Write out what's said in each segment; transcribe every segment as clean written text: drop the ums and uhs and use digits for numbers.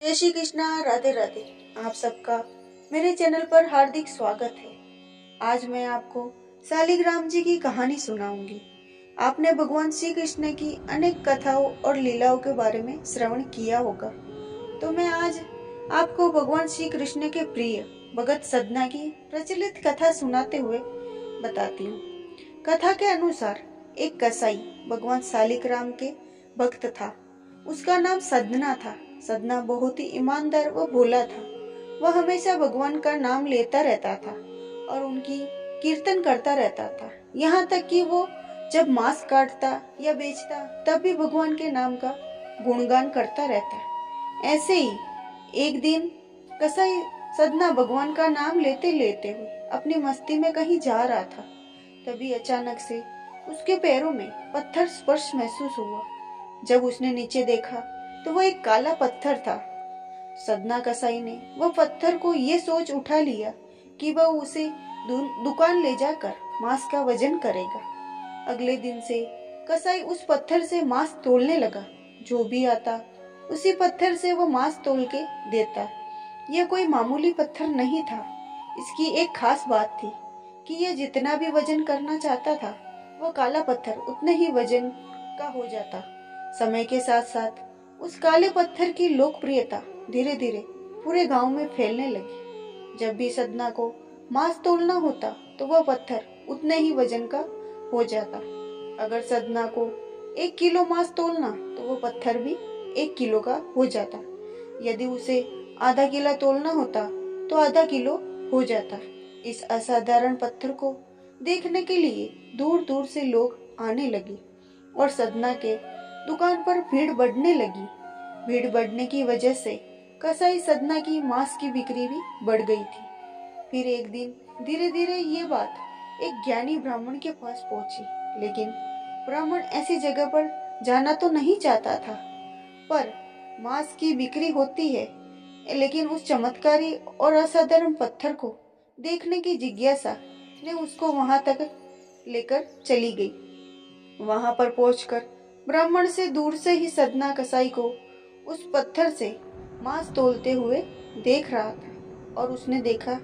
जय श्री कृष्णा। राधे राधे। आप सबका मेरे चैनल पर हार्दिक स्वागत है। आज मैं आपको शालिग्राम जी की कहानी सुनाऊंगी। आपने भगवान श्री कृष्ण की अनेक कथाओं और लीलाओं के बारे में श्रवण किया होगा, तो मैं आज आपको भगवान श्री कृष्ण के प्रिय भगत सदना की प्रचलित कथा सुनाते हुए बताती हूँ। कथा के अनुसार एक कसाई भगवान शालिग्राम के भक्त था। उसका नाम सदना था। सदना बहुत ही ईमानदार व भोला था। वह हमेशा भगवान का नाम लेता रहता था और उनकी कीर्तन करता रहता था। यहाँ तक कि वो जब मांस काटता या बेचता तब भी भगवान के नाम का गुणगान करता रहता। ऐसे ही एक दिन कसाई सदना भगवान का नाम लेते लेते हुए अपनी मस्ती में कहीं जा रहा था। तभी अचानक से उसके पैरों में पत्थर स्पर्श महसूस हुआ। जब उसने नीचे देखा तो वह एक काला पत्थर था। सदना कसाई ने वह पत्थर को ये सोच उठा लिया कि वह उसे दुकान ले जाकर मांस का वजन करेगा। अगले दिन से कसाई उस पत्थर से मांस तोलने लगा। जो भी आता उसी पत्थर से वह मांस तोल के देता। यह कोई मामूली पत्थर नहीं था। इसकी एक खास बात थी कि यह जितना भी वजन करना चाहता था वह काला पत्थर उतने ही वजन का हो जाता। समय के साथ साथ उस काले पत्थर की लोकप्रियता धीरे धीरे पूरे गांव में फैलने लगी। जब भी सदना को मांस तोलना होता तो वह पत्थर उतने ही वजन का हो जाता। अगर सदना को 1 किलो मांस तोलना तो वह पत्थर भी 1 किलो का हो जाता। यदि उसे आधा किलो तोलना होता तो आधा किलो हो जाता। इस असाधारण पत्थर को देखने के लिए दूर दूर से लोग आने लगे और सदना के दुकान पर भीड़ बढ़ने लगी। भीड़ बढ़ने की वजह से कसाई सदना की मांस की बिक्री भी बढ़ गई थी। फिर एक दिन धीरे धीरे ये बात एक ज्ञानी ब्राह्मण के पास पहुंची। लेकिन ब्राह्मण ऐसी जगह पर जाना तो नहीं चाहता था, पर मांस की बिक्री होती है। लेकिन उस चमत्कारी और असाधारण पत्थर को देखने की जिज्ञासा ने उसको वहां तक लेकर चली गई। वहां पर पहुंचकर ब्राह्मण से दूर से ही सदना कसाई को उस पत्थर से मांस तोलते हुए देख रहा था और उसने देखा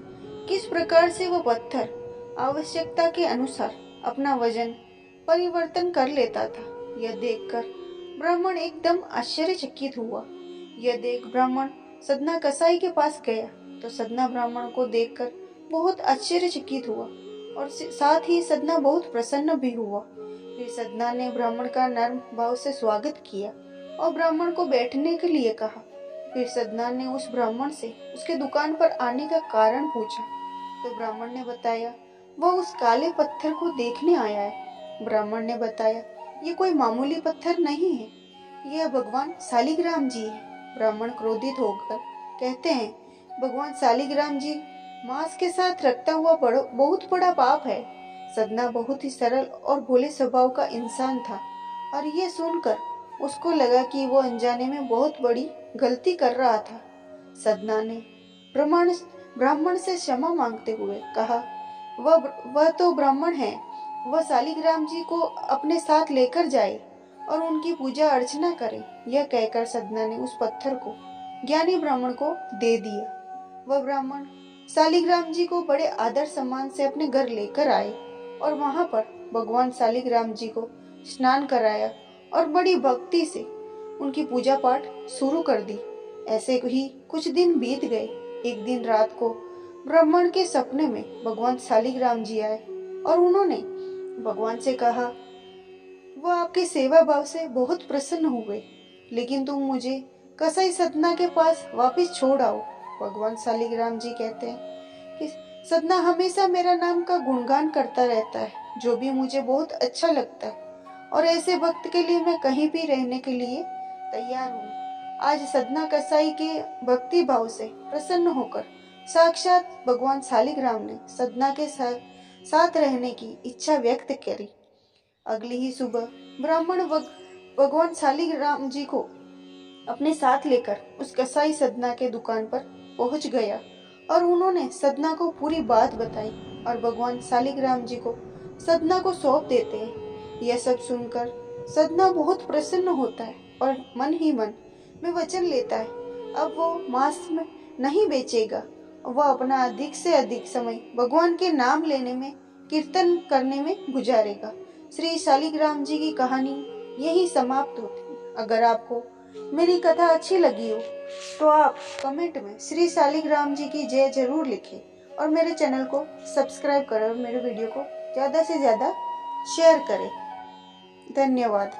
किस प्रकार से वह पत्थर आवश्यकता के अनुसार अपना वजन परिवर्तन कर लेता था। यह देखकर ब्राह्मण एकदम आश्चर्यचकित हुआ। यह देख ब्राह्मण सदना कसाई के पास गया तो सदना ब्राह्मण को देखकर बहुत आश्चर्यचकित हुआ और साथ ही सदना बहुत प्रसन्न भी हुआ। फिर सदना ने ब्राह्मण का नर्म भाव से स्वागत किया और ब्राह्मण को बैठने के लिए कहा। फिर सदना ने उस ब्राह्मण से उसके दुकान पर आने का कारण पूछा तो ब्राह्मण ने बताया वह उस काले पत्थर को देखने आया है। ब्राह्मण ने बताया ये कोई मामूली पत्थर नहीं है, यह भगवान शालिग्राम जी है। ब्राह्मण क्रोधित होकर कहते हैं भगवान शालिग्राम जी मांस के साथ रखता हुआ बहुत बड़ा पाप है। सदना बहुत ही सरल और भोले स्वभाव का इंसान था और ये सुनकर उसको लगा कि वो अनजाने में बहुत बड़ी गलती कर रहा था। सदना ने ब्राह्मण से क्षमा मांगते हुए कहा वह तो ब्राह्मण है, वह शालिग्राम जी को अपने साथ लेकर जाए और उनकी पूजा अर्चना करे। यह कहकर सदना ने उस पत्थर को ज्ञानी ब्राह्मण को दे दिया। वह ब्राह्मण शालिग्राम जी को बड़े आदर सम्मान से अपने घर लेकर आए और वहां पर भगवान शालिग्राम जी को स्नान कराया और बड़ी भक्ति से उनकी पूजा पाठ शुरू कर दी। ऐसे ही कुछ दिन बीत गए। एक दिन रात को ब्राह्मण के सपने में भगवान शालिग्राम जी आए और उन्होंने भगवान से कहा वह आपकी सेवा भाव से बहुत प्रसन्न हुए, लेकिन तुम मुझे कसाई सदना के पास वापस छोड़ आओ। भगवान शालिग्राम जी कहते हैं कि सदना हमेशा मेरा नाम का गुणगान करता रहता है, जो भी मुझे बहुत अच्छा लगता है, और ऐसे वक्त के लिए मैं कहीं भी रहने के लिए तैयार हूँ। आज सदना कसाई के भक्ति भाव से प्रसन्न होकर साक्षात भगवान शालिग्राम ने सदना के साथ रहने की इच्छा व्यक्त करी। अगली ही सुबह ब्राह्मण भगवान शालिग्राम जी को अपने साथ लेकर उस कसाई सदना के दुकान पर पहुंच गया और उन्होंने सदना को पूरी बात बताई और भगवान शालिग्राम जी को सदना को सौंप देते हैं। यह सब सुनकर सदना बहुत प्रसन्न होता है और मन ही मन में वचन लेता है अब वो मांस में नहीं बेचेगा। वह अपना अधिक से अधिक समय भगवान के नाम लेने में, कीर्तन करने में गुजारेगा। श्री शालिग्राम जी की कहानी यही समाप्त होती है। अगर आपको मेरी कथा अच्छी लगी हो तो आप कमेंट में श्री शालिग्राम जी की जय जरूर लिखें और मेरे चैनल को सब्सक्राइब करें और मेरे वीडियो को ज़्यादा से ज़्यादा शेयर करें। धन्यवाद।